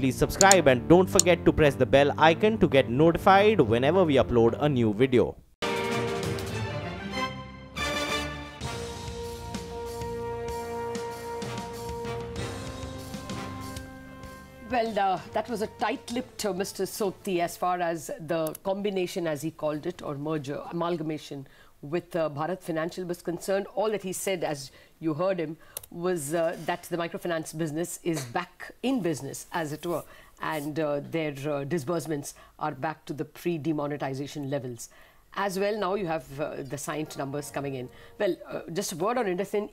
please subscribe and don't forget to press the bell icon to get notified whenever we upload a new video. Well, that was a tight-lipped Mr. Sopti as far as the combination, as he called it, or merger, amalgamation with Bharat Financial was concerned. All that he said, as you heard him, was that the microfinance business is back in business, as it were, and their disbursements are back to the pre-demonetization levels. As well, now you have the signed numbers coming in. Well, just a word on IndusInd,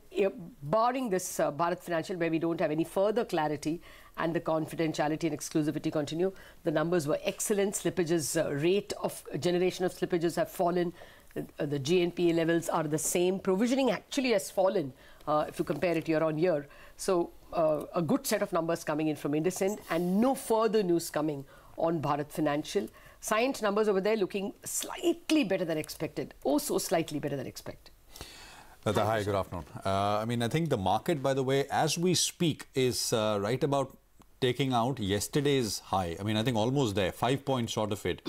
barring this Bharat Financial, where we don't have any further clarity and the confidentiality and exclusivity continue, the numbers were excellent. Slippages, rate of generation of slippages have fallen. The GNPA levels are the same. Provisioning actually has fallen if you compare it year on year. So a good set of numbers coming in from IndusInd and no further news coming on Bharat Financial. Signed numbers over there looking slightly better than expected. Oh, so slightly better than expected. Hi, good afternoon. I think the market, by the way, as we speak, is right about taking out yesterday's high. I think almost there, 5 points short of it.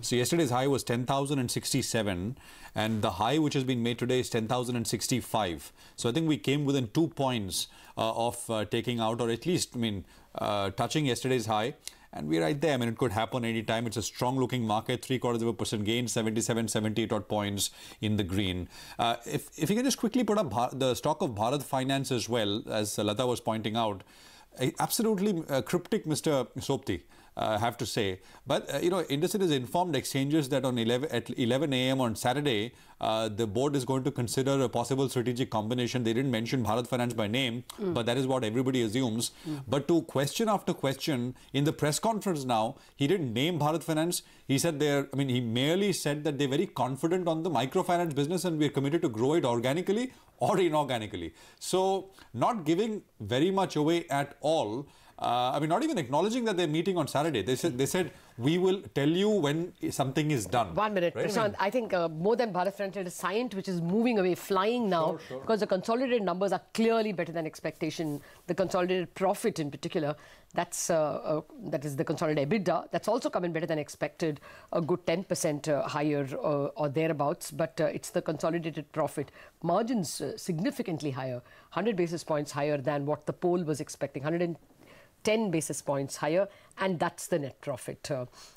So yesterday's high was 10,067 and the high which has been made today is 10,065. So I think we came within 2 points of taking out, or at least, touching yesterday's high. And we're right there. It could happen anytime. It's a strong-looking market, 0.75% gain, 77, 78 odd points in the green. If you can just quickly put up the stock of Bharat Finance as well, as Lata was pointing out, absolutely cryptic, Mr. Sopti, I have to say. But, IndusInd has informed exchanges that at 11 a.m. on Saturday, the board is going to consider a possible strategic combination. They didn't mention Bharat Finance by name, but that is what everybody assumes. But to question after question, in the press conference now, he didn't name Bharat Finance. He said he merely said that they're very confident on the microfinance business and we're committed to grow it organically or inorganically. So, not giving very much away at all. Not even acknowledging that they're meeting on Saturday. They said we will tell you when something is done. 1 minute, right? Prashant. I think more than Bharat Financial is Scient, which is moving away, flying now, Sure. because the consolidated numbers are clearly better than expectation. The consolidated profit in particular, that is the consolidated EBITDA, that's also come in better than expected, a good 10% higher or thereabouts, but it's the consolidated profit. Margins significantly higher, 100 basis points higher than what the poll was expecting, 110 basis points higher, and that's the net profit.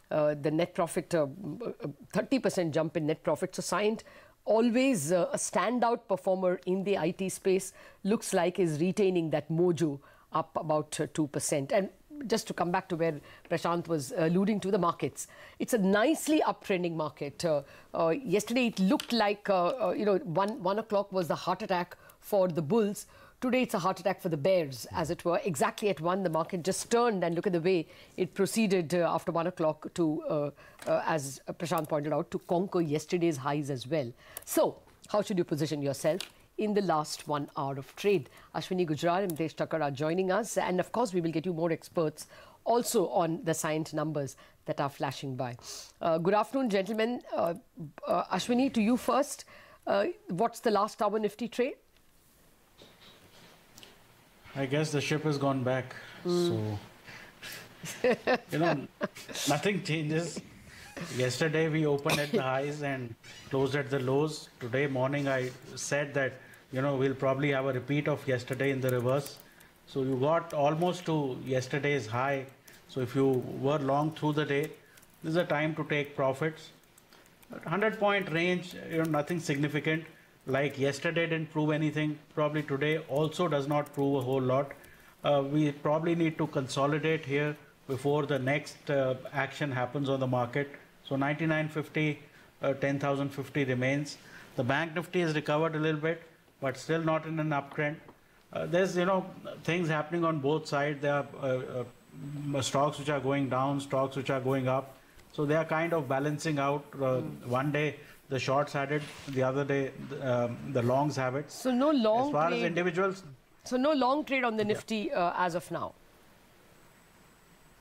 The net profit, 30% jump in net profit. So Scient, always a standout performer in the IT space, looks like is retaining that mojo, up about 2%. And just to come back to where Prashant was alluding to the markets, it's a nicely uptrending market. Yesterday it looked like 1 o'clock was the heart attack for the bulls. Today it's a heart attack for the bears, as it were. Exactly at 1, the market just turned, and look at the way it proceeded after 1 o'clock to, as Prashant pointed out, to conquer yesterday's highs as well. So, how should you position yourself in the last 1 hour of trade? Ashwini Gujral and Mitesh Thakkar are joining us, and of course we will get you more experts also on the Scient numbers that are flashing by. Good afternoon, gentlemen. Ashwini, to you first. What's the last hour Nifty trade? I guess the ship has gone back. So, nothing changes. Yesterday we opened at the highs and closed at the lows. Today morning I said that, we'll probably have a repeat of yesterday in the reverse. So you got almost to yesterday's high. So if you were long through the day, this is a time to take profits. 100-point range, nothing significant. Like yesterday didn't prove anything, probably today also does not prove a whole lot. We probably need to consolidate here before the next action happens on the market. So 99.50, 10,050 remains. The Bank Nifty has recovered a little bit, but still not in an uptrend. There's, things happening on both sides. There are stocks which are going down, stocks which are going up. So they are kind of balancing out. One day the shorts had it, the other day the longs have it. So no long as far trade. As individuals. So no long trade on the Nifty as of now.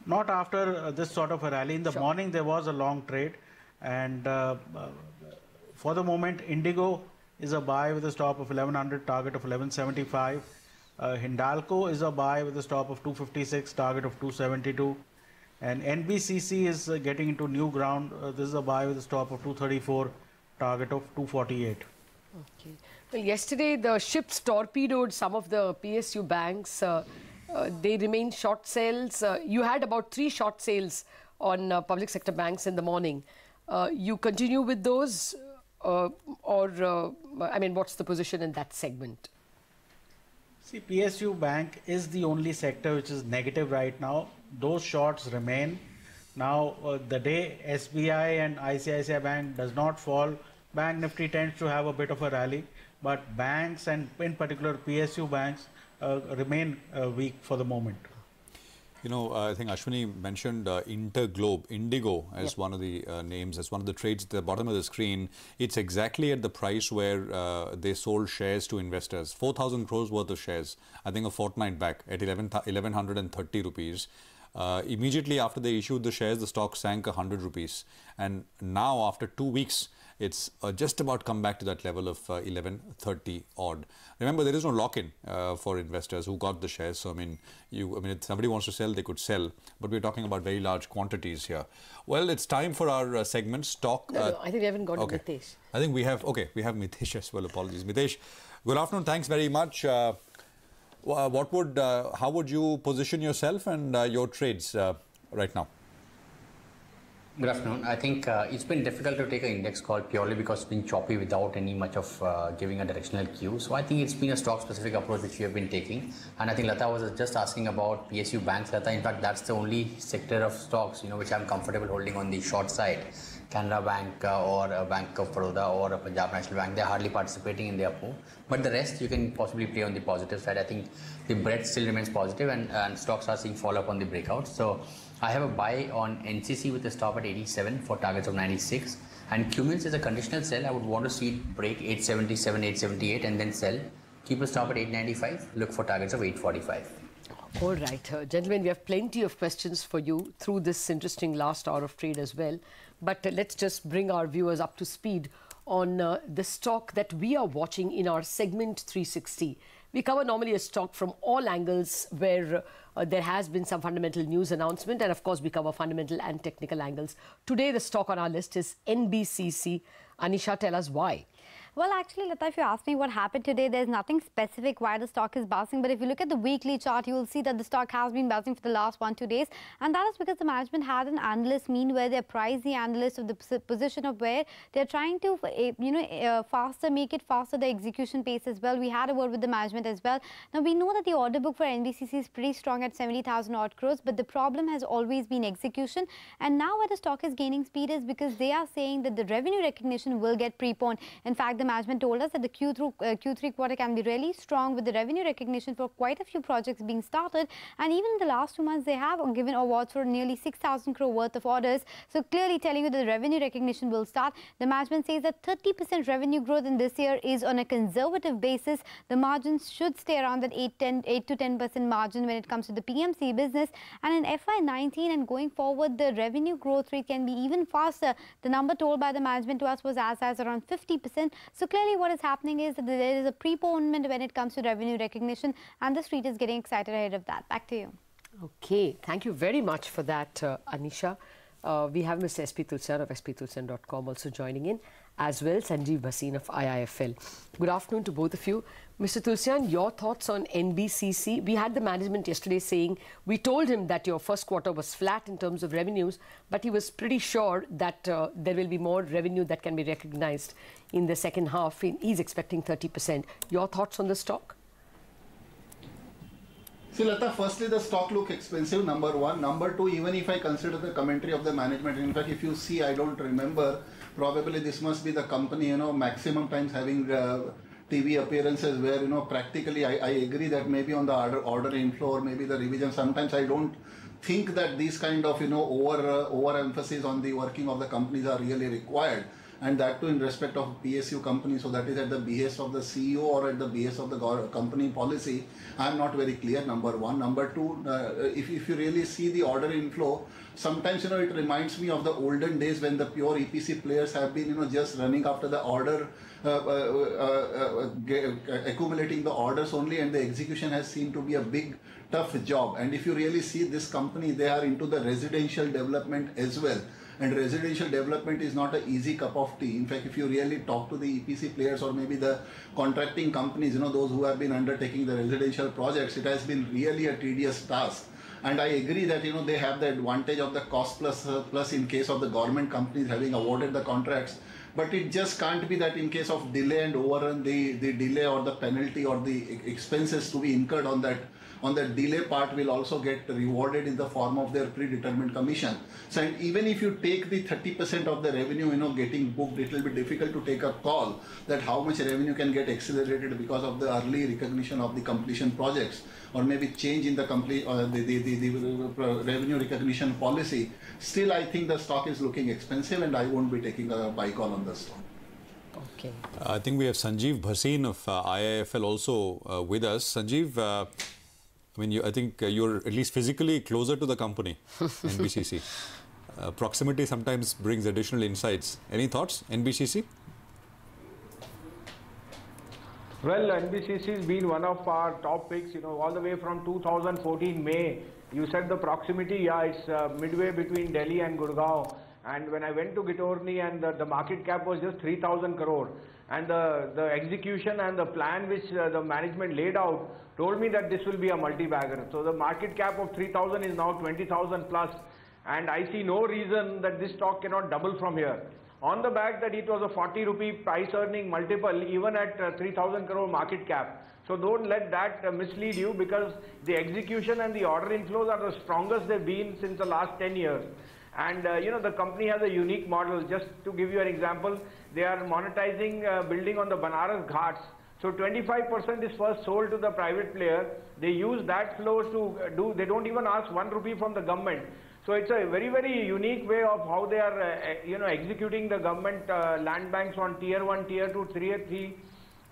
Not after this sort of a rally. In the morning there was a long trade, and for the moment Indigo is a buy with a stop of 1100, target of 1175. HINDALCO is a buy with a stop of 256, target of 272. And NBCC is getting into new ground. This is a buy with a stop of 234, target of 248. Okay. Well, yesterday the ships torpedoed some of the PSU banks. They remained short sales. You had about 3 short sales on public sector banks in the morning. You continue with those I mean, what's the position in that segment? See, PSU Bank is the only sector which is negative right now. Those shorts remain. Now, the day SBI and ICICI Bank does not fall, Bank Nifty tends to have a bit of a rally. But banks, and in particular PSU banks, remain weak for the moment. You know, I think Ashwini mentioned Interglobe, Indigo, as one of the names, as one of the trades at the bottom of the screen. It's exactly at the price where they sold shares to investors. 4,000 crores worth of shares, I think a fortnight back at 1,130 rupees. Immediately after they issued the shares, the stock sank 100 rupees. And now, after 2 weeks, it's just about come back to that level of 1130 odd. Remember, there is no lock-in for investors who got the shares. So, I mean, if somebody wants to sell, they could sell. But we're talking about very large quantities here. Well, it's time for our segment, Stock. No, I think we haven't got to Mitesh. I think we have, we have Mitesh as well. Apologies. Mitesh, good afternoon. Thanks very much. How would you position yourself and your trades right now? Good afternoon. I think it's been difficult to take an index call purely because it's been choppy without any much of giving a directional cue. So I think it's been a stock-specific approach which we have been taking. And I think Lata was just asking about PSU banks. Lata, in fact, that's the only sector of stocks, which I'm comfortable holding on the short side. Canara Bank or a Bank of Baroda or a Punjab National Bank, they're hardly participating in the up move. But the rest, you can possibly play on the positive side. I think the breadth still remains positive and stocks are seeing fall up on the breakout. So I have a buy on NCC with a stop at 87 for targets of 96. And Cummins is a conditional sell. I would want to see it break 877, 878 and then sell. Keep a stop at 895. Look for targets of 845. All right, gentlemen, we have plenty of questions for you through this interesting last hour of trade as well. But let's just bring our viewers up to speed on the stock that we are watching in our segment 360. We cover normally a stock from all angles where there has been some fundamental news announcement, and of course we cover fundamental and technical angles. Today the stock on our list is NBCC. Anisha, tell us why. Well, actually, Lata, if you ask me what happened today, there's nothing specific why the stock is bouncing. But if you look at the weekly chart, you will see that the stock has been bouncing for the last 1-2 days. And that is because the management had an analyst mean where they apprised the analyst of the position of where they're trying to, make it faster, the execution pace as well. We had a word with the management as well. Now, we know that the order book for NBCC is pretty strong at 70,000 odd crores. But the problem has always been execution. And now where the stock is gaining speed is because they are saying that the revenue recognition will get preponed. In fact, the management told us that the Q3 quarter can be really strong with the revenue recognition for quite a few projects being started. And even in the last 2 months, they have given awards for nearly 6,000 crore worth of orders. So clearly telling you that the revenue recognition will start. The management says that 30% revenue growth in this year is on a conservative basis. The margins should stay around that 8 to 10% margin when it comes to the PMC business. And in FY19 and going forward, the revenue growth rate can be even faster. The number told by the management to us was as high as around 50%. So clearly what is happening is that there is a preponement when it comes to revenue recognition, and the street is getting excited ahead of that. Back to you. Okay, thank you very much for that, Anisha. We have Mr. SP Tulsian of sptulsian.com also joining in, as well Sanjeev Bhasin of IIFL. Good afternoon to both of you. Mr. Tulsian, your thoughts on NBCC? We had the management yesterday saying, we told him that your first quarter was flat in terms of revenues, but he was pretty sure that there will be more revenue that can be recognized in the second half. He's expecting 30%. Your thoughts on the stock? See, Lata, firstly, the stock look expensive, number one. Number two, even if I consider the commentary of the management, in fact, if you see, I don't remember, probably this must be the company, maximum times having TV appearances where, practically I agree that maybe on the order inflow or maybe the revision, sometimes I don't think that these kind of, overemphasis on the working of the companies are really required. and that too in respect of PSU company. So that is at the behest of the CEO or at the behest of the company policy. I am not very clear, number one. Number two, if you really see the order inflow, sometimes, it reminds me of the olden days when the pure EPC players have been, just running after the order, accumulating the orders only, and the execution has seemed to be a big, tough job. And if you really see this company, they are into the residential development as well. And residential development is not an easy cup of tea. In fact, if you really talk to the EPC players or maybe the contracting companies, those who have been undertaking the residential projects, it has been really a tedious task. And I agree that, they have the advantage of the cost plus in case of the government companies having awarded the contracts. But it just can't be that in case of delay and overrun, the delay or the penalty or the expenses to be incurred on that delay part will also get rewarded in the form of their predetermined commission. So, and even if you take the 30% of the revenue, getting booked, it will be difficult to take a call that how much revenue can get accelerated because of the early recognition of the completion projects, or maybe change in the revenue recognition policy. Still, I think the stock is looking expensive, and I won't be taking a buy call on the stock. Okay. I think we have Sanjeev Bhasin of IIFL also with us. Sanjeev, I think you're at least physically closer to the company, NBCC. Proximity sometimes brings additional insights. Any thoughts, NBCC? Well, NBCC has been one of our top picks, all the way from 2014 May. You said the proximity, yeah, it's midway between Delhi and Gurgaon. And when I went to Ghitorni, and the market cap was just 3,000 crore. And the execution and the plan which the management laid out told me that this will be a multi-bagger. So the market cap of 3,000 is now 20,000 plus. And I see no reason that this stock cannot double from here. On the back that it was a 40 rupee price earning multiple even at 3,000 crore market cap. So don't let that mislead you, because the execution and the order inflows are the strongest they've been since the last 10 years. And the company has a unique model. Just to give you an example, they are monetizing building on the Banaras Ghats. So 25% is first sold to the private player. They use that flow to they don't even ask 1 rupee from the government. So it's a very, very unique way of how they are, executing the government land banks on tier 1, tier 2, tier 3.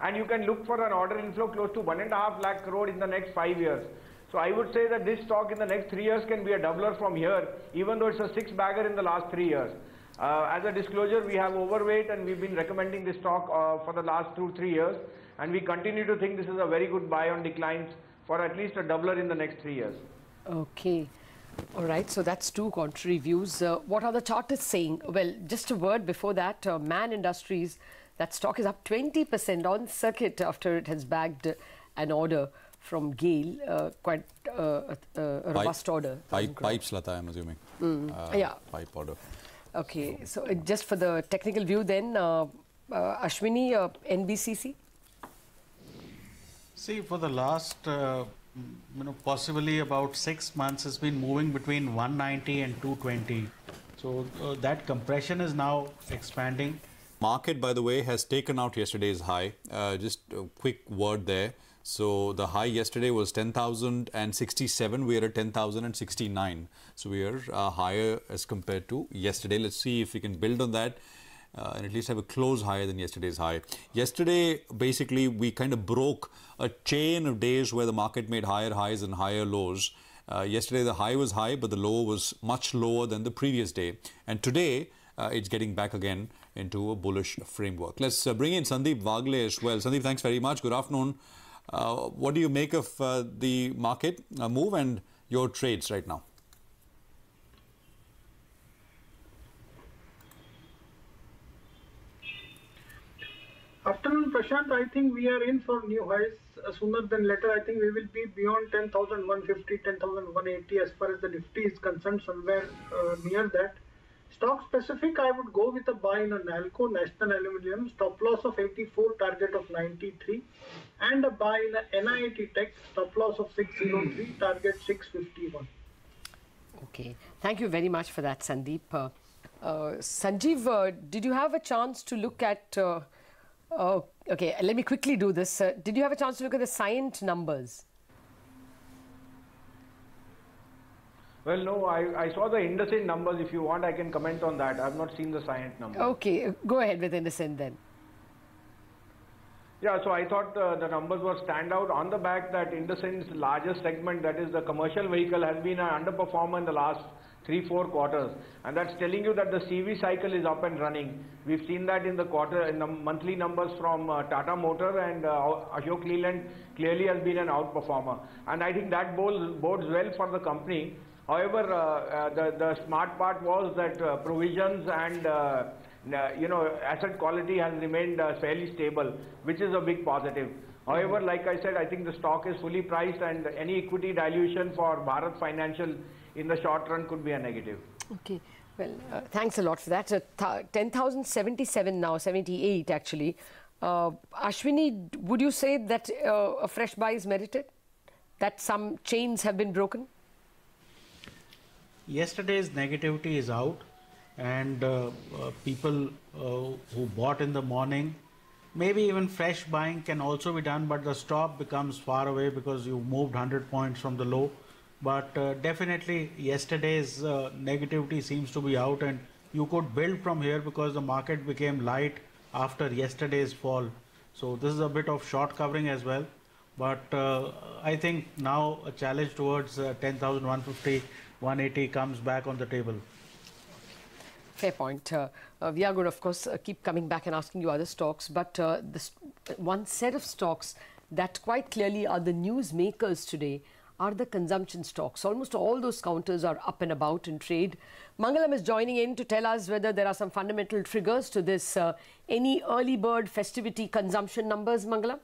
And you can look for an order inflow close to 1.5 lakh crore in the next 5 years. So I would say that this stock in the next 3 years can be a doubler from here, even though it's a 6-bagger in the last 3 years. As a disclosure, we have overweight, and we've been recommending this stock for the last 2-3 years. And we continue to think this is a very good buy on declines for at least a doubler in the next 3 years. Okay. All right, so that's two contrary views. What are the chartists saying? Well, just a word before that, Man Industries, that stock is up 20% on circuit after it has bagged an order from GAIL, quite a robust order. Pipes, Lata, I'm assuming. Yeah. Pipe order. Okay, so just for the technical view then, Ashwini, NBCC? See, for the last, possibly about 6 months, has been moving between 190 and 220. So that compression is now expanding. Market, by the way, has taken out yesterday's high. Just a quick word there. So the high yesterday was 10,067. We are at 10,069. So we are higher as compared to yesterday. Let's see if we can build on that and at least have a close higher than yesterday's high. Yesterday, basically, we kind of broke a chain of days where the market made higher highs and higher lows. Yesterday, the high was high, but the low was much lower than the previous day. And today, it's getting back again into a bullish framework. Let's bring in Sandeep Wagle as well. Sandeep, thanks very much. Good afternoon. What do you make of the market move and your trades right now? Afternoon, Prashant. I think we are in for new highs sooner than later. I think we will be beyond 10,150, 10,180 as far as the Nifty is concerned, somewhere near that. Stock specific, I would go with a buy in a NALCO, National Aluminium, stop loss of 84, target of 93, and a buy in a NIIT Tech, stop loss of 603, target 651. Okay, thank you very much for that, Sandeep. Sanjeev, did you have a chance to look at, okay, let me quickly do this. Did you have a chance to look at the Scient numbers? Well, no, I saw the INDASIN numbers. If you want, I can comment on that. I have not seen the Cyient numbers. Okay, go ahead with INDASIN then. Yeah, so I thought the numbers were standout on the back that INDASIN's largest segment, that is the commercial vehicle, has been an underperformer in the last 3-4 quarters, and that's telling you that the CV cycle is up and running. We've seen that in the monthly numbers from Tata Motor, and Ashok Leyland clearly has been an outperformer, and I think that bodes well for the company. However, the smart part was that provisions and asset quality has remained fairly stable, which is a big positive. However, like I said, I think the stock is fully priced, and any equity dilution for Bharat Financial in the short run could be a negative. Okay, well, thanks a lot for that. 10,077 now, 78 actually. Ashwini, would you say that a fresh buy is merited? That some chains have been broken? Yesterday's negativity is out, and people who bought in the morning, maybe even fresh buying can also be done, but the stop becomes far away because you moved 100 points from the low. But definitely yesterday's negativity seems to be out, and you could build from here because the market became light after yesterday's fall. So this is a bit of short covering as well. But I think now a challenge towards 10,150, 180 comes back on the table. Fair point. We are going to, of course, keep coming back and asking you other stocks, but this one set of stocks that quite clearly are the news makers today are the consumption stocks. Almost all those counters are up and about in trade. Mangalam is joining in to tell us whether there are some fundamental triggers to this. Any early bird festivity consumption numbers, Mangalam?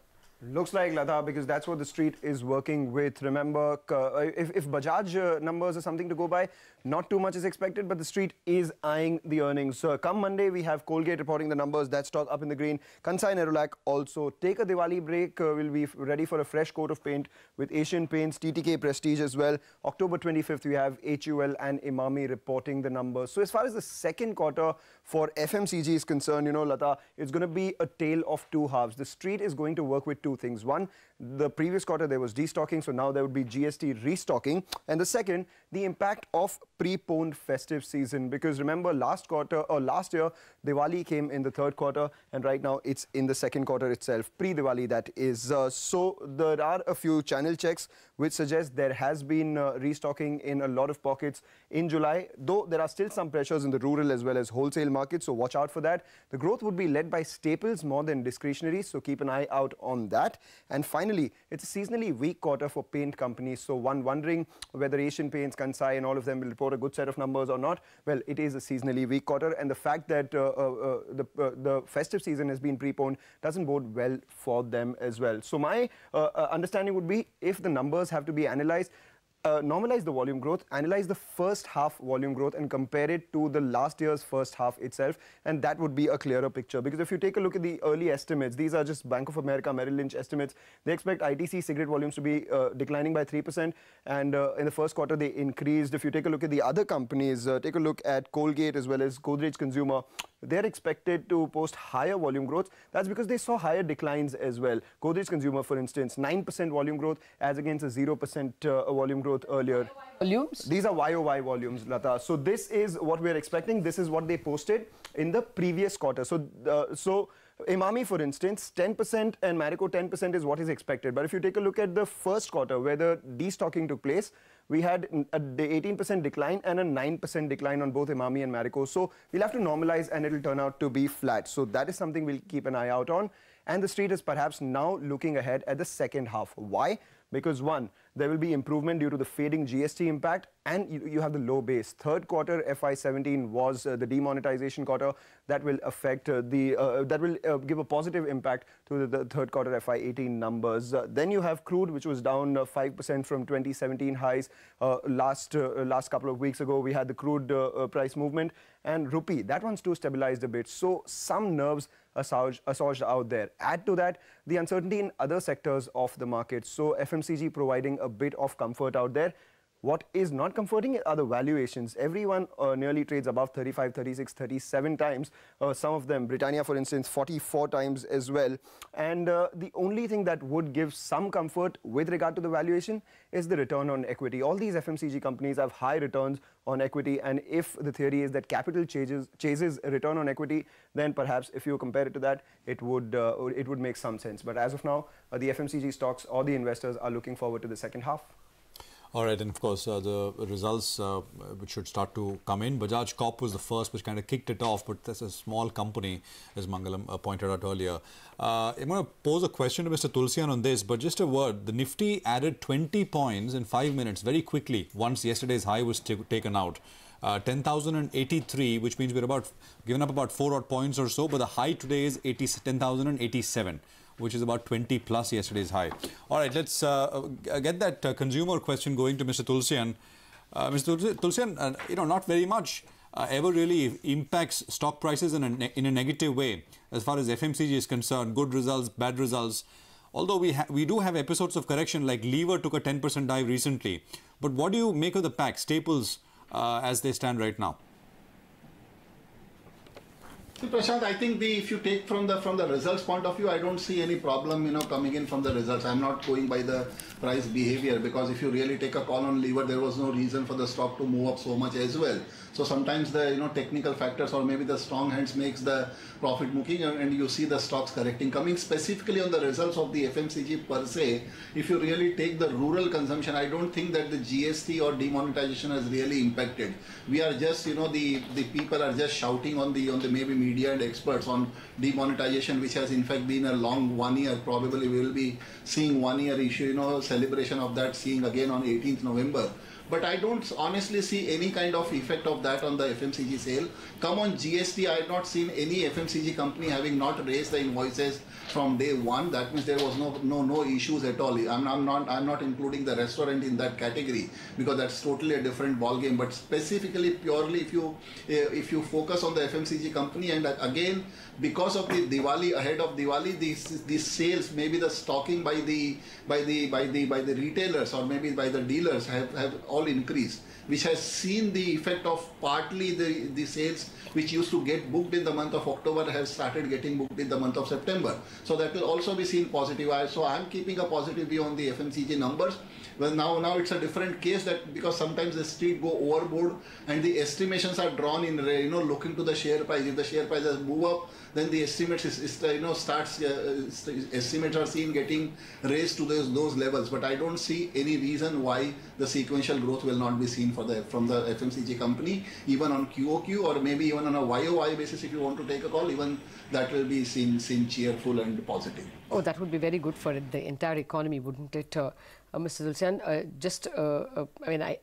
Looks like, Lata, because that's what the street is working with. Remember, if Bajaj numbers are something to go by, not too much is expected, but the street is eyeing the earnings. Come Monday, we have Colgate reporting the numbers. That stock up in the green. Kansai Nerolac also take a Diwali break. Will be ready for a fresh coat of paint with Asian Paints, TTK Prestige as well. October 25th, we have HUL and Imami reporting the numbers. So as far as the second quarter for FMCG is concerned, you know, Lata, it's going to be a tale of two halves. The street is going to work with two things. One, the previous quarter there was destocking, so now there would be GST restocking. And the second, the impact of preponed festive season, because remember last year Diwali came in the third quarter, and right now it's in the second quarter itself, pre-Diwali that is. So there are a few channel checks which suggest there has been restocking in a lot of pockets in July, though there are still some pressures in the rural as well as wholesale markets, so watch out for that. The growth would be led by staples more than discretionary, so keep an eye out on that. And finally, it's a seasonally weak quarter for paint companies, so one wondering whether Asian Paints, Kansai and all of them will report a good set of numbers or not. Well, it is a seasonally weak quarter, and the fact that the festive season has been preponed doesn't bode well for them as well. So my understanding would be, if the numbers have to be analyzed, normalize the volume growth, analyze the first half volume growth and compare it to the last year's first half itself, and that would be a clearer picture. Because if you take a look at the early estimates, these are just Bank of America, Merrill Lynch estimates. They expect ITC cigarette volumes to be declining by 3%, and in the first quarter they increased. If you take a look at the other companies, take a look at Colgate as well as Godrej Consumer, they're expected to post higher volume growth. That's because they saw higher declines as well. Godrej Consumer, for instance, 9% volume growth as against a 0% volume growth earlier. Volumes? These are YOY volumes, Lata. So this is what we're expecting. This is what they posted in the previous quarter. So Imami, for instance, 10% and Marico 10% is what is expected. But if you take a look at the first quarter where the destocking took place, we had a 18% decline and a 9% decline on both Imami and Marico. So we'll have to normalize and it'll turn out to be flat. So that is something we'll keep an eye out on. And the street is perhaps now looking ahead at the second half. Why? Because one, there will be improvement due to the fading GST impact, and you have the low base. Third quarter FY17 was the demonetization quarter. That will affect that will give a positive impact to the third quarter FY18 numbers. Then you have crude, which was down 5% from 2017 highs. Last couple of weeks ago, we had the crude price movement, and rupee, that one's too stabilized a bit. So some nerves assuaged out there. Add to that the uncertainty in other sectors of the market. So FMCG providing a bit of comfort out there. What is not comforting are the valuations. Everyone nearly trades above 35, 36, 37 times. Some of them, Britannia for instance, 44 times as well. And the only thing that would give some comfort with regard to the valuation is the return on equity. All these FMCG companies have high returns on equity, and if the theory is that capital chases a return on equity, then perhaps if you compare it to that, it would make some sense. But as of now, the FMCG stocks or the investors are looking forward to the second half. All right, and of course, the results which should start to come in. Bajaj Corp was the first which kind of kicked it off, but that's a small company, as Mangalam pointed out earlier. I'm going to pose a question to Mr. Tulsian on this, but just a word. The Nifty added 20 points in 5 minutes very quickly once yesterday's high was taken out. 10,083, which means we're about given up about 4 odd points or so, but the high today is 10,087. Which is about 20 plus yesterday's high. All right, let's get that consumer question going to Mr. Tulsian. Mr. Tulsian, not very much ever really impacts stock prices in a negative way as far as FMCG is concerned. Good results, bad results. Although we do have episodes of correction, like Lever took a 10% dive recently. But what do you make of the pack, staples, as they stand right now? See, Prashant, I think if you take from the results point of view, I don't see any problem, coming in from the results. I'm not going by the price behavior, because if you really take a call on Lever, there was no reason for the stock to move up so much as well. So sometimes the technical factors or maybe the strong hands makes the profit booking, and you see the stocks correcting. Coming specifically on the results of the FMCG per se, if you really take the rural consumption, I don't think that the GST or demonetization has really impacted. We are just, the people are just shouting on the maybe media and experts on demonetization, which has in fact been a long 1 year. Probably we will be seeing 1 year issue, celebration of that, seeing again on 18th November. But I don't honestly see any kind of effect of that on the FMCG sale. Come on GST, I have not seen any FMCG company having not raised the invoices from day one. That means there was no issues at all. I'm not including the restaurant in that category, because that's totally a different ball game. But specifically, purely if you focus on the FMCG company, and again, because of the Diwali, ahead of Diwali, these sales, maybe the stocking by the retailers or maybe by the dealers have all increased, which has seen the effect of partly the sales which used to get booked in the month of October have started getting booked in the month of September. So that will also be seen positive. So I'm keeping a positive view on the FMCG numbers. Well, now it's a different case, that because sometimes the street go overboard and the estimations are drawn in, looking to the share price. If the share prices move up, then the estimates estimates are seen getting raised to those levels. But I don't see any reason why the sequential growth will not be seen from the FMCG company, even on QOQ or maybe even on a YOY basis. If you want to take a call, even that will be seen cheerful and positive. Oh, that would be very good for the entire economy, wouldn't it, Mr. Tulsian?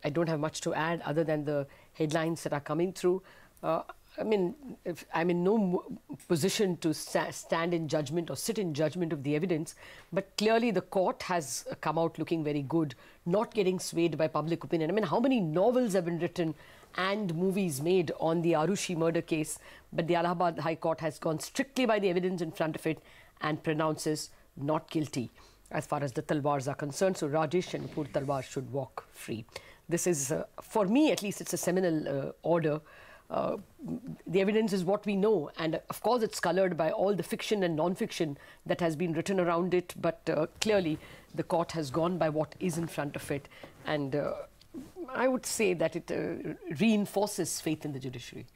I don't have much to add other than the headlines that are coming through. I'm in no position to stand in judgment or sit in judgment of the evidence, but clearly the court has come out looking very good, not getting swayed by public opinion. How many novels have been written and movies made on the Arushi murder case, but the Allahabad High Court has gone strictly by the evidence in front of it and pronounces not guilty as far as the Talwars are concerned. So Rajesh and Pur Talwar should walk free. This is, for me at least, it's a seminal order. The evidence is what we know, and of course it's colored by all the fiction and non-fiction that has been written around it, but clearly the court has gone by what is in front of it, and I would say that it reinforces faith in the judiciary.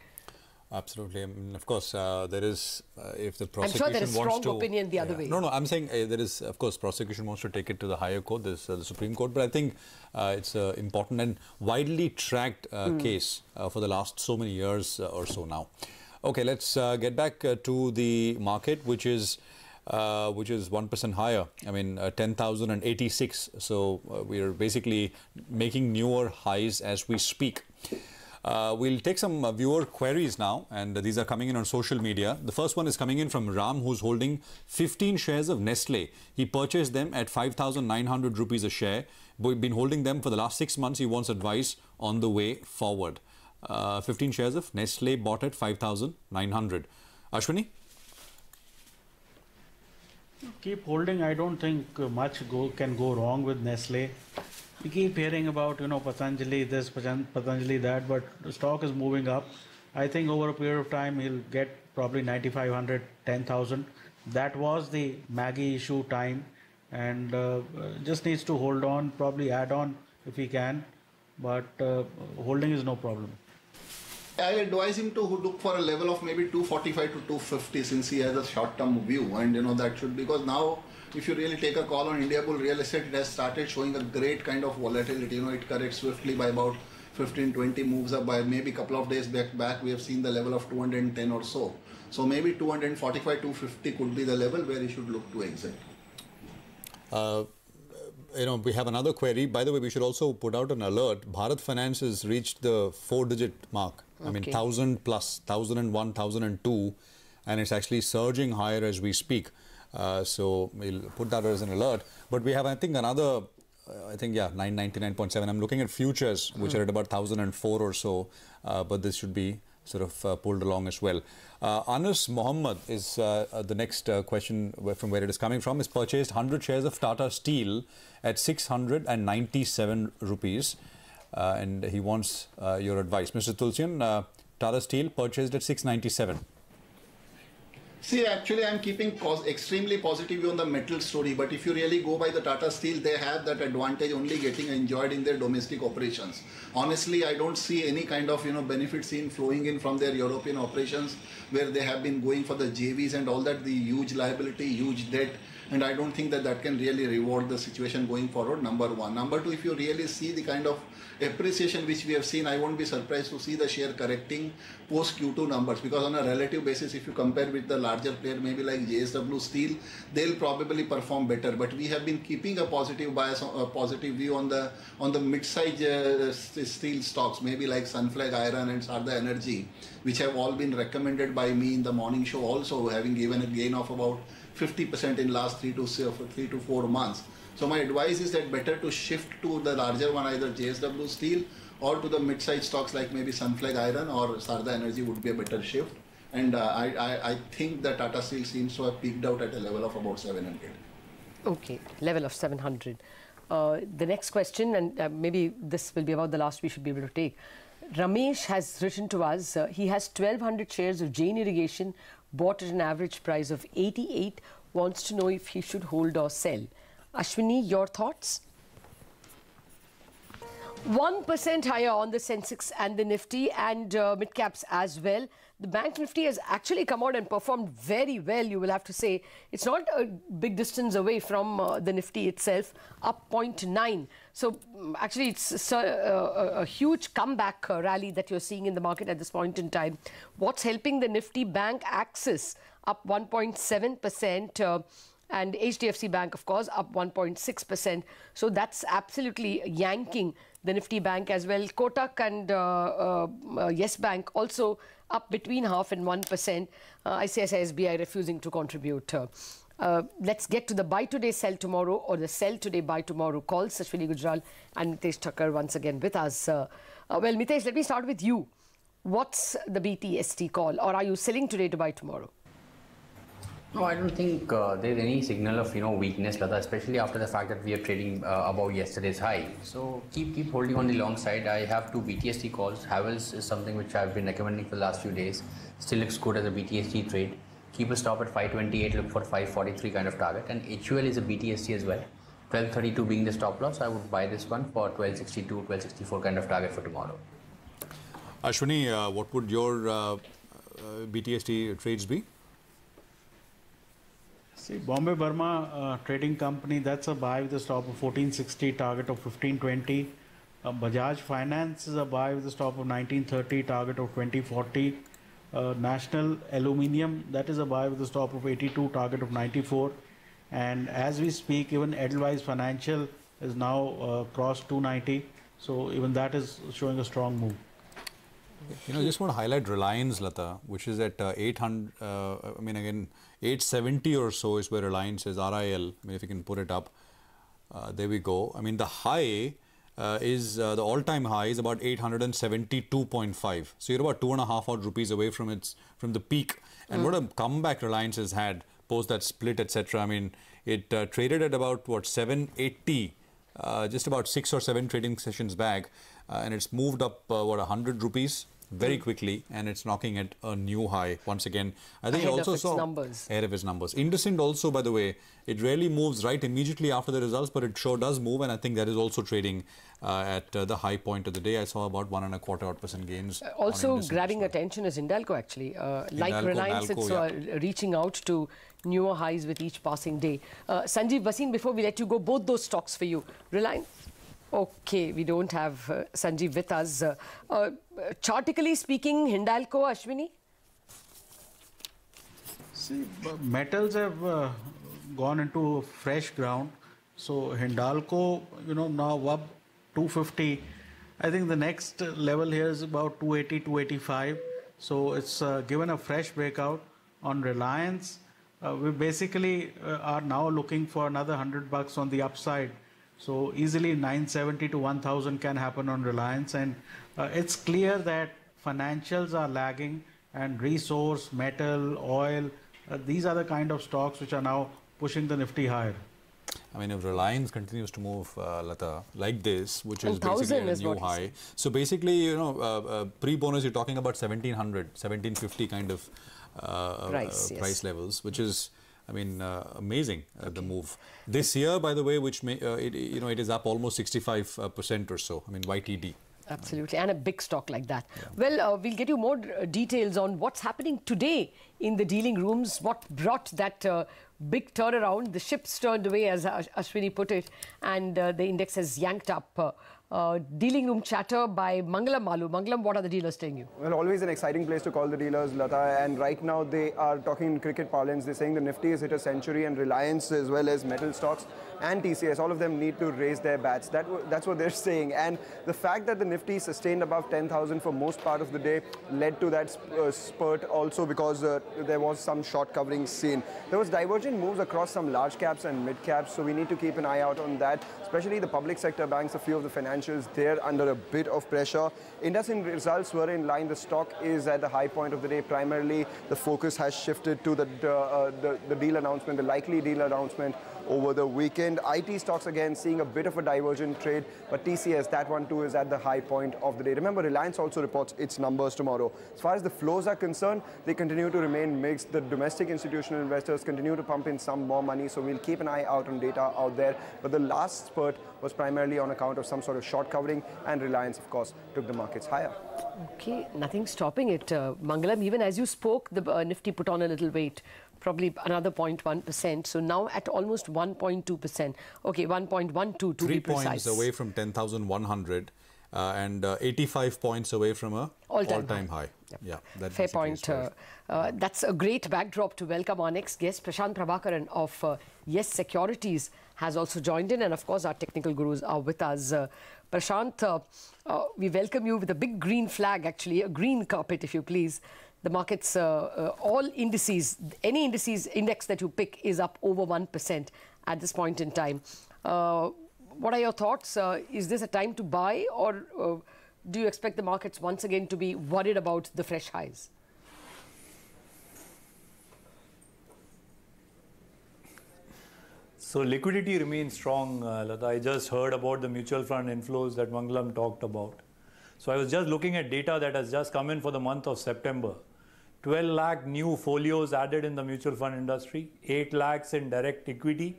Absolutely. Of course, there is, if the prosecution I'm sure there is wants strong opinion the other way. No, I'm saying there is, of course, prosecution wants to take it to the higher court, the Supreme Court, but I think it's an important and widely tracked case for the last so many years or so now. Okay, let's get back to the market, which is 1% higher. 10,086. So we are basically making newer highs as we speak. We'll take some viewer queries now, and these are coming in on social media. The first one is coming in from Ram, who's holding 15 shares of Nestle. He purchased them at 5,900 rupees a share. We've been holding them for the last 6 months. He wants advice on the way forward. 15 shares of Nestle bought at 5,900. Ashwini? Keep holding. I don't think much can go wrong with Nestle. We keep hearing about, Patanjali this, Patanjali that, but the stock is moving up. I think over a period of time, he'll get probably 9,500, 10,000. That was the Maggie issue time, and just needs to hold on, probably add on if he can, but holding is no problem. I advise him to look for a level of maybe 245 to 250 since he has a short-term view, and that should, because now if you really take a call on India Bull real estate, it has started showing a great kind of volatility. It corrects swiftly by about 15-20, moves up by maybe a couple of days back we have seen the level of 210 or so. So maybe 245, 250 could be the level where he should look to exit. We have another query. By the way, we should also put out an alert. Bharat Finance has reached the 4-digit mark. Okay. I mean, 1,000 plus, 1,001, 1,002, and it's actually surging higher as we speak. So we'll put that as an alert. But we have, I think, another, 999.7. I'm looking at futures, which are at about 1,004 or so. But this should be sort of pulled along as well. Anas Mohammed is the next question from where it is coming from. Is purchased 100 shares of Tata Steel at 697 rupees. And he wants your advice. Mr. Tulsian, Tata Steel purchased at 697. See, actually, I'm keeping extremely positive on the metal story. But if you really go by the Tata Steel, they have that advantage only getting enjoyed in their domestic operations. Honestly, I don't see any kind of benefits flowing in from their European operations, where they have been going for the JVs and all that, the huge liability, huge debt. And I don't think that can really reward the situation going forward, number one. Number two, if you really see the kind of appreciation which we have seen, I won't be surprised to see the share correcting post Q2 numbers, because on a relative basis, if you compare with the larger player, maybe like JSW Steel, they'll probably perform better. But we have been keeping a positive bias, a positive view on the mid-size steel stocks, maybe like Sunflag Iron and Sarda Energy, which have all been recommended by me in the morning show, also having given a gain of about 50% in last 3 to 4 months. So my advice is that better to shift to the larger one, either JSW Steel or to the mid-sized stocks like maybe Sunflag Iron or Sarda Energy would be a better shift. And I think that Tata Steel seems to have peaked out at a level of about 700. Okay, level of 700. The next question, and maybe this will be about the last we should be able to take. Ramesh has written to us, he has 1,200 shares of Jain Irrigation, bought at an average price of 88, wants to know if he should hold or sell. Ashwini, your thoughts? 1% higher on the Sensex and the Nifty and mid-caps as well. The Bank Nifty has actually come out and performed very well, you will have to say. It's not a big distance away from the Nifty itself, up 0.9. So actually it's a huge comeback rally that you're seeing in the market at this point in time. What's helping the Nifty? Bank Axis up 1.7%. And HDFC Bank, of course, up 1.6%. So that's absolutely yanking the Nifty Bank as well. Kotak and Yes Bank also up between 0.5% and 1%. ICICI SBI refusing to contribute. Let's get to the buy today, sell tomorrow, or the sell today, buy tomorrow calls. Ashwini Gujral and Mitesh Thakkar once again with us. Well, Mitesh, let me start with you. What's the BTST call, or are you selling today to buy tomorrow? No, I don't think there's any signal of weakness, Lata, especially after the fact that we are trading above yesterday's high. So keep holding on the long side. I have 2 BTST calls. Havells is something which I've been recommending for the last few days. Still looks good as a BTST trade. Keep a stop at 528, look for 543 kind of target. And HUL is a BTST as well. 1232 being the stop loss. I would buy this one for 1262, 1264 kind of target for tomorrow. Ashwini, what would your BTST trades be? See, Bombay Burma Trading Company, that's a buy with a stop of 1460, target of 1520. Bajaj Finance is a buy with a stop of 1930, target of 2040. National Aluminium, that is a buy with a stop of 82, target of 94. And as we speak, even Edelweiss Financial is now crossed 290. So even that is showing a strong move. I just want to highlight Reliance, Lata, which is at 800, 870 or so is where Reliance is, RIL. If you can put it up. There we go. The high is, the all-time high is about 872.5. So you're about 2.5 odd rupees away from the peak. And what a comeback Reliance has had post that split, etc. It traded at about, 780 just about 6 or 7 trading sessions back, and it's moved up, what, 100 rupees very quickly, and it's knocking at a new high once again. I think ahead I also of its saw numbers. ahead of its numbers. IndusInd also, by the way, it rarely moves right immediately after the results, but it sure does move, and I think that is also trading at the high point of the day. I saw about 1.25% gains. Also grabbing attention is HINDALCO actually. Like HINDALCO, Reliance, NALCO, it's reaching out to newer highs with each passing day. Sanjeev, Wasim, before we let you go, both those stocks for you. Reliance. Okay, we don't have Sanjeev with us. Chartically speaking, HINDALCO, Ashwini? See, metals have gone into fresh ground. So HINDALCO, now up 250. I think the next level here is about 280, 285. So it's given a fresh breakout. On Reliance, we basically are now looking for another $100 on the upside. So easily 970 to 1000 can happen on Reliance, and it's clear that financials are lagging, and resource, metal, oil, these are the kind of stocks which are now pushing the Nifty higher. I mean, if Reliance continues to move, Lata, like this, which is basically a new high. So basically, pre-bonus, you're talking about 1700, 1750 kind of price levels, which is, I mean, amazing, the move. This year, by the way, which may, it is up almost 65% or so. I mean, YTD. Absolutely, and a big stock like that. Yeah. Well, we'll get you more details on what's happening today in the dealing rooms, what brought that big turnaround. The ship's turned away, as Ashwini put it, and the index has yanked up. Dealing room chatter by Mangalam Malu. Mangalam, what are the dealers telling you? Well, always an exciting place to call the dealers, Lata, and right now they are talking in cricket parlance. They're saying the Nifty has hit a century, and Reliance, as well as metal stocks and TCS, all of them need to raise their bats. That's what they're saying. And the fact that the Nifty sustained above 10,000 for most part of the day led to that spurt also, because there was some short covering seen. There was divergent moves across some large caps and mid caps, so we need to keep an eye out on that, especially the public sector banks. A few of the financials, they're under a bit of pressure. IndusInd results were in line. The stock is at the high point of the day. Primarily, the focus has shifted to the deal announcement, the likely deal announcement over the weekend. IT stocks again seeing a bit of a divergent trade, but TCS, that one too, is at the high point of the day. Remember, Reliance also reports its numbers tomorrow. As far as the flows are concerned, they continue to remain mixed. The domestic institutional investors continue to pump in some more money, so we'll keep an eye out on data out there. But the last spurt was primarily on account of some sort of short covering, and Reliance, of course, took the markets higher. Okay, nothing stopping it. Mangalam, even as you spoke, the Nifty put on a little weight. Probably another 0.1%. So now at almost 1.2%. Okay, 1.12 to be precise. 3 points away from 10,100 and 85 points away from a all-time high. Yep. Yeah, that's fair point. That's a great backdrop to welcome our next guest. Prashant Prabhakaran of Yes Securities has also joined in, and of course our technical gurus are with us. Prashant, we welcome you with a big green flag, actually, a green carpet, if you please. The markets, all indices, any index that you pick is up over 1% at this point in time. What are your thoughts? Is this a time to buy, or do you expect the markets once again to be worried about the fresh highs? So liquidity remains strong, Lata. I just heard about the mutual fund inflows that Mangalam talked about. So I was just looking at data that has just come in for the month of September. 12 lakh new folios added in the mutual fund industry, 8 lakhs in direct equity,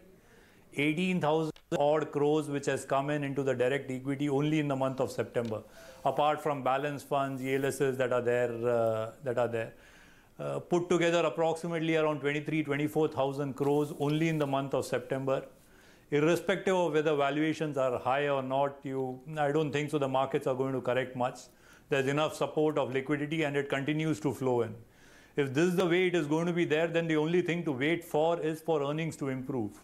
18,000 odd crores which has come in into the direct equity only in the month of September, apart from balance funds, ELSs that are there. Put together approximately around 24,000 crores only in the month of September. Irrespective of whether valuations are high or not, I don't think so the markets are going to correct much. There's enough support of liquidity and it continues to flow in. If this is the way it is going to be there, then the only thing to wait for is for earnings to improve.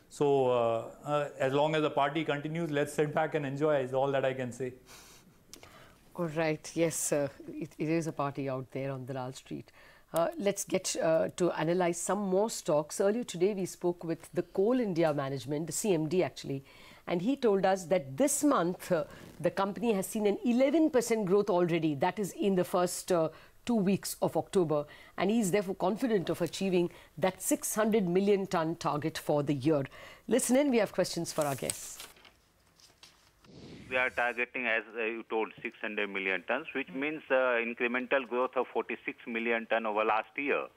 So as long as the party continues, let's sit back and enjoy is all that I can say. All right. Yes, it is a party out there on the Lal Street. Let's get to analyze some more stocks. Earlier today, we spoke with the Coal India management, the CMD actually, and he told us that this month, the company has seen an 11% growth already. That is in the first 2 weeks of October. And he is therefore confident of achieving that 600 million ton target for the year. Listen in, we have questions for our guests. we are targeting, as you told, 600 million tons, which means incremental growth of 46 million ton over last year.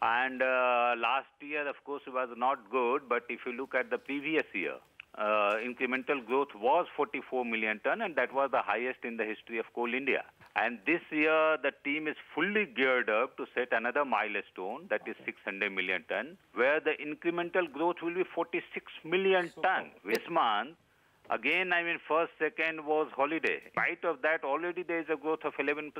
And last year, of course, was not good, but if you look at the previous year, incremental growth was 44 million ton, and that was the highest in the history of Coal India. And this year, the team is fully geared up to set another milestone, that is 600 million ton, where the incremental growth will be 46 million ton. This month, again, I mean, first, second was holiday. In spite of that, already there is a growth of 11%.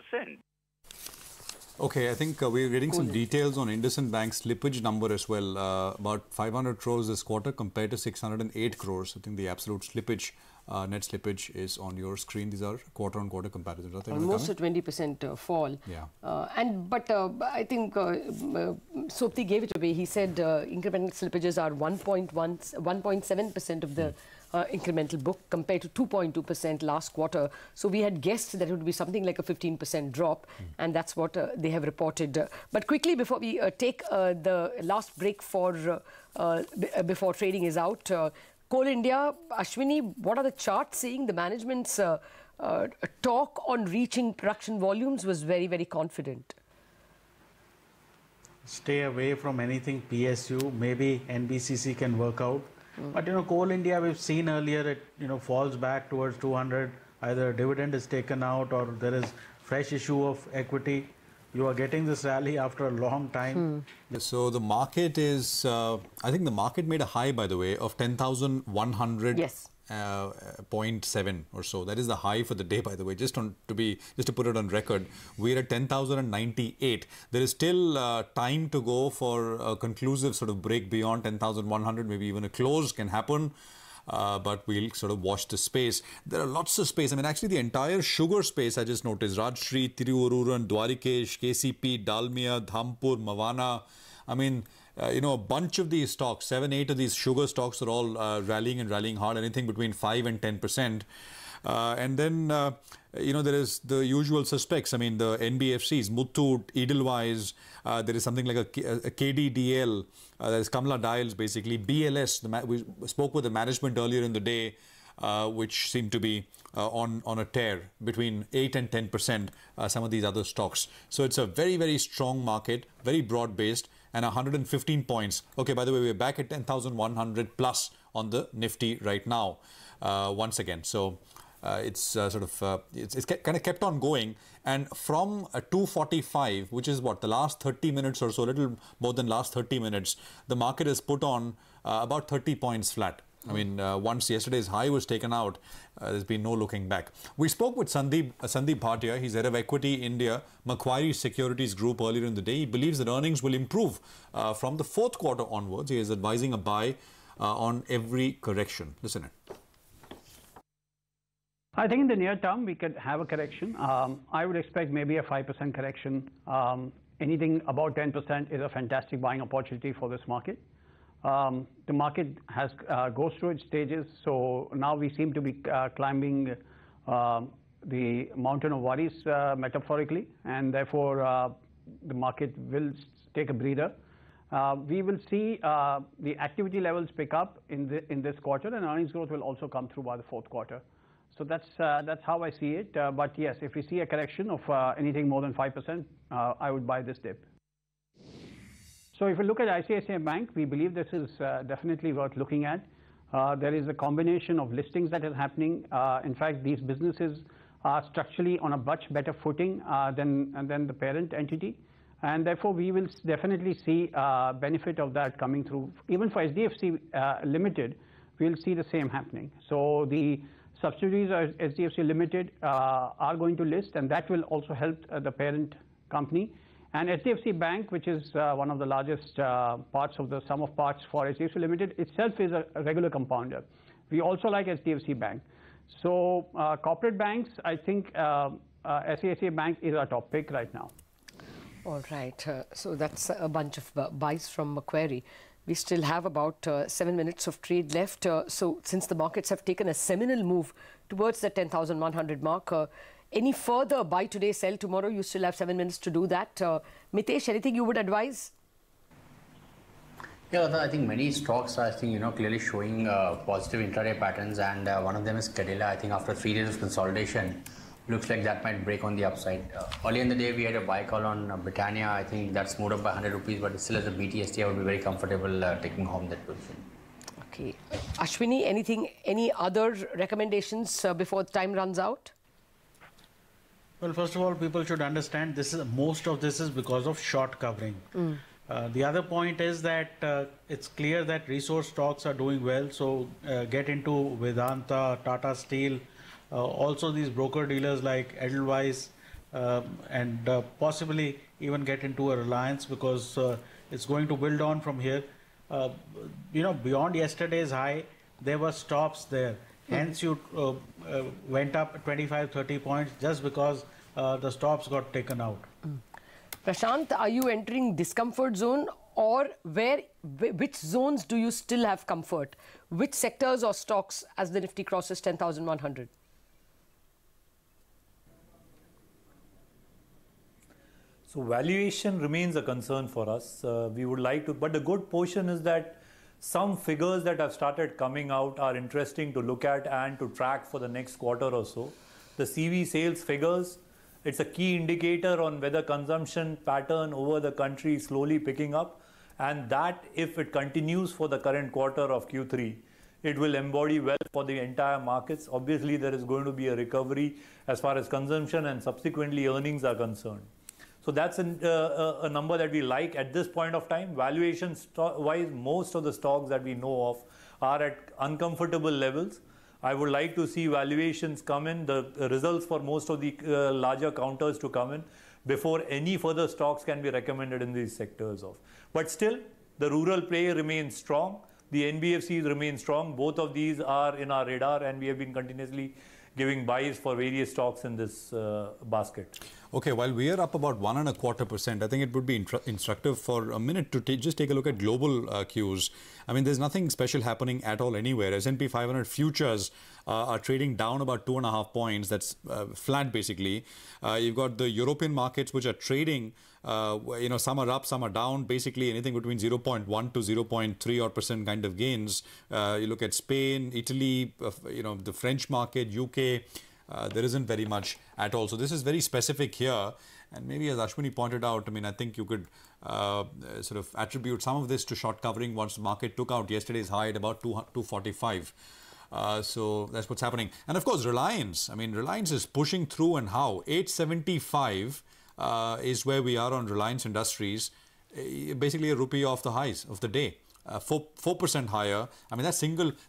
Okay, I think we're getting some details on IndusInd Bank slippage number as well. About 500 crores this quarter compared to 608 crores. I think the absolute slippage, net slippage is on your screen. These are quarter-on-quarter comparisons. Almost a 20% fall. Yeah. But I think Sopti gave it away. He said incremental slippages are 1.7% of the incremental book compared to 2.2% last quarter. So we had guessed that it would be something like a 15% drop, and that's what they have reported. But quickly, before we take the last break for before trading is out, Coal India, Ashwini, what are the charts saying? The management's talk on reaching production volumes was very, very confident. Stay away from anything PSU. Maybe NBCC can work out. But, Coal India, we've seen earlier, it, falls back towards 200. Either a dividend is taken out or there is fresh issue of equity. You are getting this rally after a long time. So the market is, I think the market made a high, by the way, of 10,100. Yes. 0.7 or so. That is the high for the day, by the way. Just to put it on record, we're at 10,098. There is still time to go for a conclusive sort of break beyond 10,100. Maybe even a close can happen. But we'll sort of watch the space. There are lots of space. I mean, actually, the entire sugar space, I just noticed. Rajshri, Tiruvaruran, Dwarikesh, KCP, Dalmia, Dhampur, Mavana. I mean, a bunch of these stocks, 7-8 of these sugar stocks are all rallying and rallying hard, anything between 5 and 10%. And then, there is the usual suspects. I mean, the NBFCs, Muthoot, Edelweiss, there is something like a KDDL, there's Kamla Dials, basically. BLS, we spoke with the management earlier in the day, which seem to be on a tear between 8 and 10%, some of these other stocks. So it's a very, very strong market, very broad-based, and 115 points. Okay, by the way, we're back at 10,100 plus on the Nifty right now, once again. So it's it's kind of kept on going. And from 245, which is what, the last 30 minutes or so, a little more than last 30 minutes, the market has put on about 30 points flat. I mean, once yesterday's high was taken out, there's been no looking back. We spoke with Sandeep Bhatia. He's head of Equity India, Macquarie Securities Group earlier in the day. He believes that earnings will improve from the fourth quarter onwards. He is advising a buy on every correction. Listen in. I think in the near term, we could have a correction. I would expect maybe a 5% correction. Anything about 10% is a fantastic buying opportunity for this market. The market goes through its stages, so now we seem to be climbing the mountain of worries metaphorically, and therefore the market will take a breather. We will see the activity levels pick up in this quarter, and earnings growth will also come through by the fourth quarter. So that's how I see it. But yes, if we see a correction of anything more than 5%, I would buy this dip. So if you look at ICICI Bank, we believe this is definitely worth looking at. There is a combination of listings that is happening. In fact, these businesses are structurally on a much better footing than the parent entity. And therefore, we will definitely see benefit of that coming through. Even for SDFC Limited, we'll see the same happening. So the subsidiaries of SDFC Limited are going to list, and that will also help the parent company. And HDFC Bank, which is one of the largest parts of the sum of parts for HDFC Limited, itself is a regular compounder. We also like HDFC Bank. So corporate banks, I think ICICI Bank is our top pick right now. All right. So that's a bunch of buys from Macquarie. We still have about 7 minutes of trade left. So since the markets have taken a seminal move towards the 10,100 mark, any further buy today, sell tomorrow? You still have 7 minutes to do that. Mitesh, anything you would advise? Yeah, I think many stocks are, clearly showing positive intraday patterns, and one of them is Cadila. I think after 3 days of consolidation, looks like that might break on the upside. Earlier in the day, we had a buy call on Britannia. I think that's moved up by 100 rupees, but still as a BTST, I would be very comfortable taking home that position. Okay. Ashwini, any other recommendations before the time runs out? Well, first of all, people should understand most of this is because of short covering. The other point is that it's clear that resource stocks are doing well, so get into Vedanta, Tata Steel, also these broker dealers like Edelweiss, and possibly even get into a Reliance, because it's going to build on from here. Beyond yesterday's high, there were stops there. Hence, you went up 25-30 points just because the stops got taken out. Prashant, are you entering discomfort zone, or which zones do you still have comfort? Which sectors or stocks as the Nifty crosses 10,100? So valuation remains a concern for us. We would like to, but the good portion is that some figures that have started coming out are interesting to look at and to track for the next quarter or so. The CV sales figures, it's a key indicator on whether consumption pattern over the country is slowly picking up, and that if it continues for the current quarter of Q3, it will embody well for the entire markets. Obviously, there is going to be a recovery as far as consumption and subsequently earnings are concerned. So that's a number that we like at this point of time. Valuation-wise, most of the stocks that we know of are at uncomfortable levels. I would like to see valuations come in, the results for most of the larger counters to come in before any further stocks can be recommended in these sectors of. But still, the rural play remains strong. The NBFCs remain strong. Both of these are in our radar, and we have been continuously giving buys for various stocks in this basket. Okay, while we are up about 1.25%, I think it would be instructive for a minute to just take a look at global cues. I mean, there's nothing special happening at all anywhere. S&P 500 futures are trading down about 2.5 points. That's flat, basically. You've got the European markets, which are trading, some are up, some are down, basically anything between 0.1 to 0.3% kind of gains. You look at Spain, Italy, the French market, UK, there isn't very much at all. So this is very specific here. And maybe as Ashwini pointed out, I mean, I think you could sort of attribute some of this to short covering once the market took out yesterday's high at about 245. So that's what's happening. And of course, Reliance. I mean, Reliance is pushing through, and how? 875 is where we are on Reliance Industries. Basically a rupee off the highs of the day. 4% higher. I mean, that's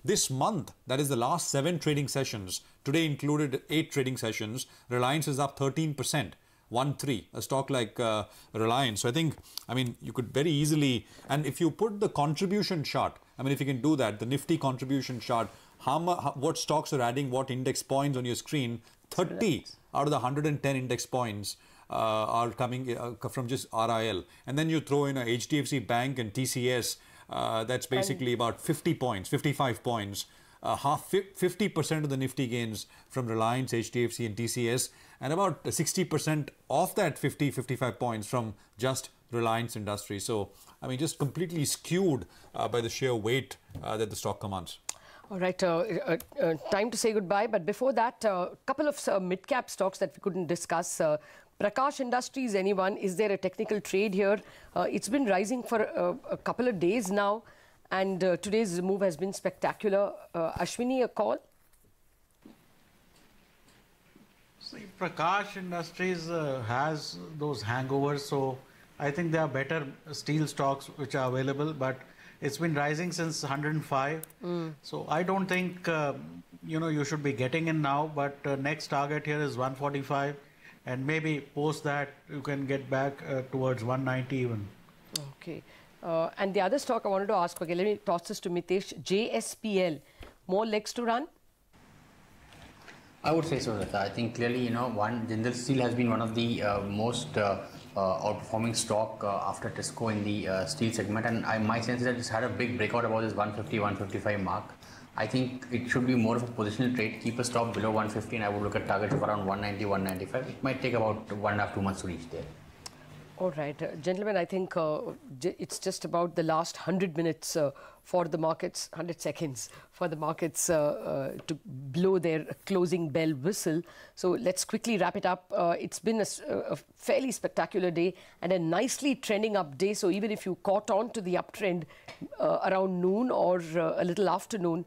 this month, that is the last 7 trading sessions. Today included 8 trading sessions. Reliance is up 13%. 1.3, a stock like Reliance. So I think, I mean, you could very easily, and if you put the contribution chart, I mean, if you can do that, the Nifty contribution chart, what stocks are adding what index points on your screen, 30 out of the 110 index points are coming from just RIL. And then you throw in a HDFC Bank and TCS, that's basically about 50 points, 55 points. 50% of the Nifty gains from Reliance, HDFC and TCS, and about 60% of that 55 points from just Reliance Industries. So, I mean, just completely skewed by the sheer weight that the stock commands. All right, time to say goodbye. But before that, a couple of mid-cap stocks that we couldn't discuss. Prakash Industries, anyone? Is there a technical trade here? It's been rising for a couple of days now, and today's move has been spectacular. Ashwini, a call? See, Prakash Industries has those hangovers, so I think there are better steel stocks which are available, but it's been rising since 105. So I don't think, you should be getting in now, but next target here is 145. And maybe post that, you can get back towards 190 even. Okay. And the other stock I wanted to ask, okay, let me toss this to Mitesh. JSPL, more legs to run? I would say so, Lata. I think clearly, Jindal Steel has been one of the most outperforming stock after Tisco in the steel segment. And my sense is that it's had a big breakout about this 150, 155 mark. I think it should be more of a positional trade. Keep a stop below 150, and I would look at targets of around 190, 195. It might take about 1.5 to 2 months to reach there. All right, gentlemen, I think it's just about the last 100 minutes for the markets, 100 seconds for the markets to blow their closing bell whistle. So let's quickly wrap it up. It's been a fairly spectacular day and a nicely trending up day. So even if you caught on to the uptrend around noon or a little afternoon,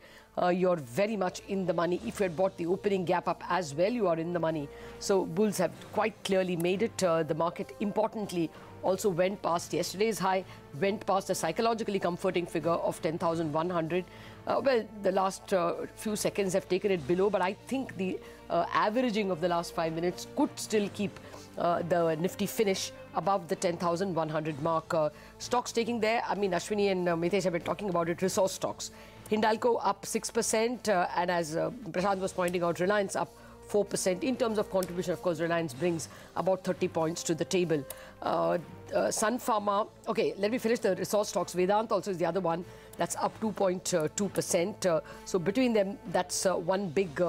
you're very much in the money. If you had bought the opening gap up as well, you are in the money. So bulls have quite clearly made it. The market, importantly, also went past yesterday's high, went past a psychologically comforting figure of 10,100. Well, the last few seconds have taken it below, but I think the averaging of the last 5 minutes could still keep the Nifty finish above the 10,100 mark. Stocks taking there, I mean, Ashwini and Mitesh have been talking about it, resource stocks. HINDALCO up 6%, and as Prashant was pointing out, Reliance up 4%. In terms of contribution, of course, Reliance brings about 30 points to the table. SUN FARMA, okay, let me finish the resource stocks. Vedant also is the other one. That's up 2.2%. So between them, that's one big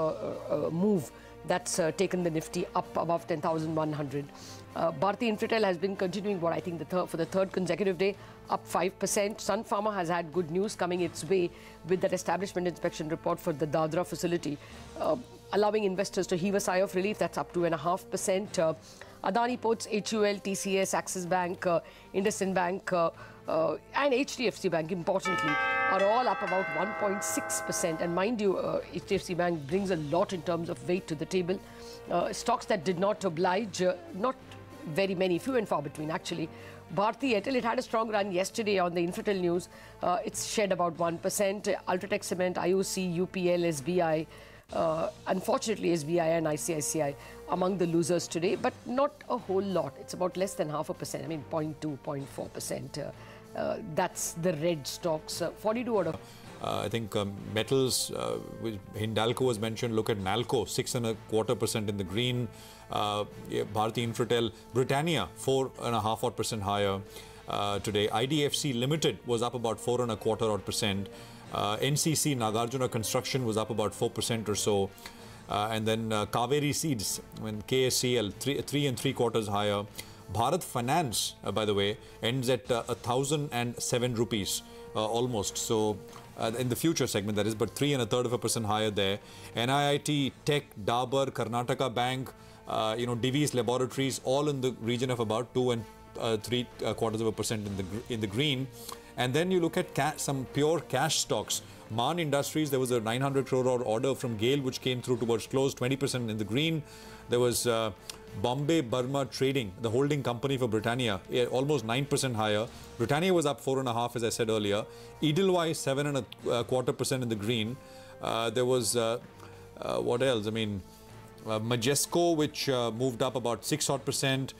move that's taken the Nifty up above 10,100. BHARTI INFRATEL has been continuing what I think for the third consecutive day, up 5%. SUN FARMA has had good news coming its way with that establishment inspection report for the Dadra facility, allowing investors to heave a sigh of relief. That's up 2.5%. Adani Ports, HUL, TCS, Axis Bank, IndusInd Bank and HDFC Bank, importantly, are all up about 1.6%. And mind you, HDFC Bank brings a lot in terms of weight to the table. Stocks that did not oblige, not very many, few and far between actually. Bharti Airtel, it had a strong run yesterday on the Infratel news. It's shed about 1%. Ultratech Cement, IOC, UPL, SBI, unfortunately SBI and ICICI among the losers today, but not a whole lot. It's about less than 0.5%, I mean 0.2, 0.4%. That's the red stocks. 42 out of... I think metals, HINDALCO was mentioned. Look at NALCO, 6.25% in the green. Bharti Infratel, Britannia, 4.5% higher today. IDFC Limited was up about 4.25%. NCC, Nagarjuna Construction, was up about 4% or so. And then Kaveri Seeds, KSCL, 3.75% higher. Bharat Finance, by the way, ends at 1,007 rupees, almost. So, in the future segment, that is, but 3.33% higher there. NIIT, Tech, Dabur, Karnataka Bank, Divi's Laboratories, all in the region of about 2.75% in the green. And then you look at some pure cash stocks. Man Industries, there was a 900 crore order from GAIL which came through towards close, 20% in the green. There was Bombay Burma Trading, the holding company for Britannia, almost 9% higher. Britannia was up 4.5%, as I said earlier. Edelweiss, 7.25% in the green. There was, what else? I mean, Majesco, which moved up about 6%.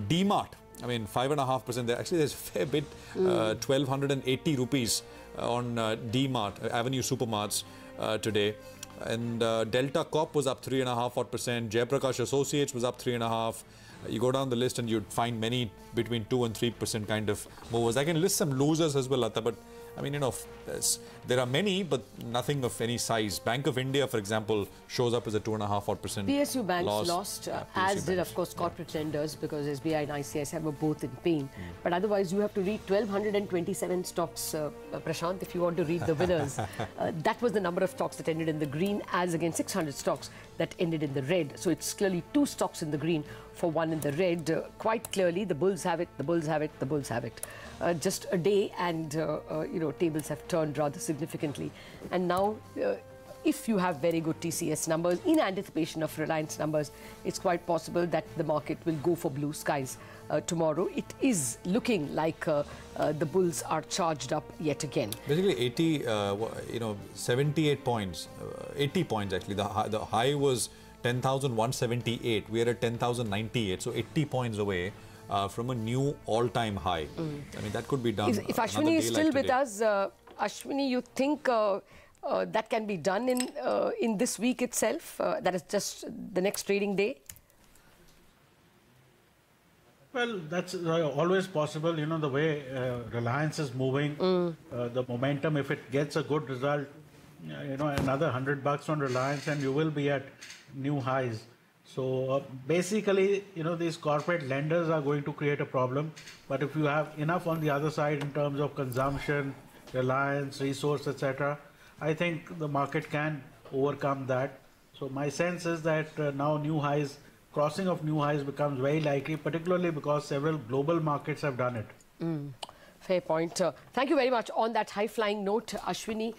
DMart, I mean, 5.5% there. Actually, there's a fair bit, 1,280 rupees on DMart, Avenue Supermarts today. And Delta Corp was up 3.5%. Jayaprakash Associates was up 3.5%. You go down the list and you'd find many between 2 and 3% kind of movers. I can list some losers as well, Lata, but I mean, there are many, but nothing of any size. Bank of India, for example, shows up as a 2.5% PSU banks lost, as did, of course, corporate lenders, because SBI and ICICI were both in pain. But otherwise, you have to read 1,227 stocks, Prashant, if you want to read the winners. That was the number of stocks that ended in the green, as against 600 stocks that ended in the red. So it's clearly 2 stocks in the green for 1 in the red. Quite clearly, the bulls have it, the bulls have it, the bulls have it. Just a day and, tables have turned rather significantly. And now, if you have very good TCS numbers, in anticipation of Reliance numbers, it's quite possible that the market will go for blue skies tomorrow. It is looking like the bulls are charged up yet again. Basically, 78 points, 80 points actually. The high was 10,178. We are at 10,098, so 80 points away from a new all-time high. I mean, that could be done. If Ashwini is still with us, Ashwini, you think that can be done in this week itself? That is just the next trading day? Well, that's always possible. You know, the way Reliance is moving, the momentum, if it gets a good result, another $100 on Reliance and you will be at new highs. So basically, these corporate lenders are going to create a problem. But if you have enough on the other side in terms of consumption, reliance, resource, etc., I think the market can overcome that. So my sense is that now crossing of new highs becomes very likely, particularly because several global markets have done it. Fair point. Thank you very much. On that high-flying note, Ashwini,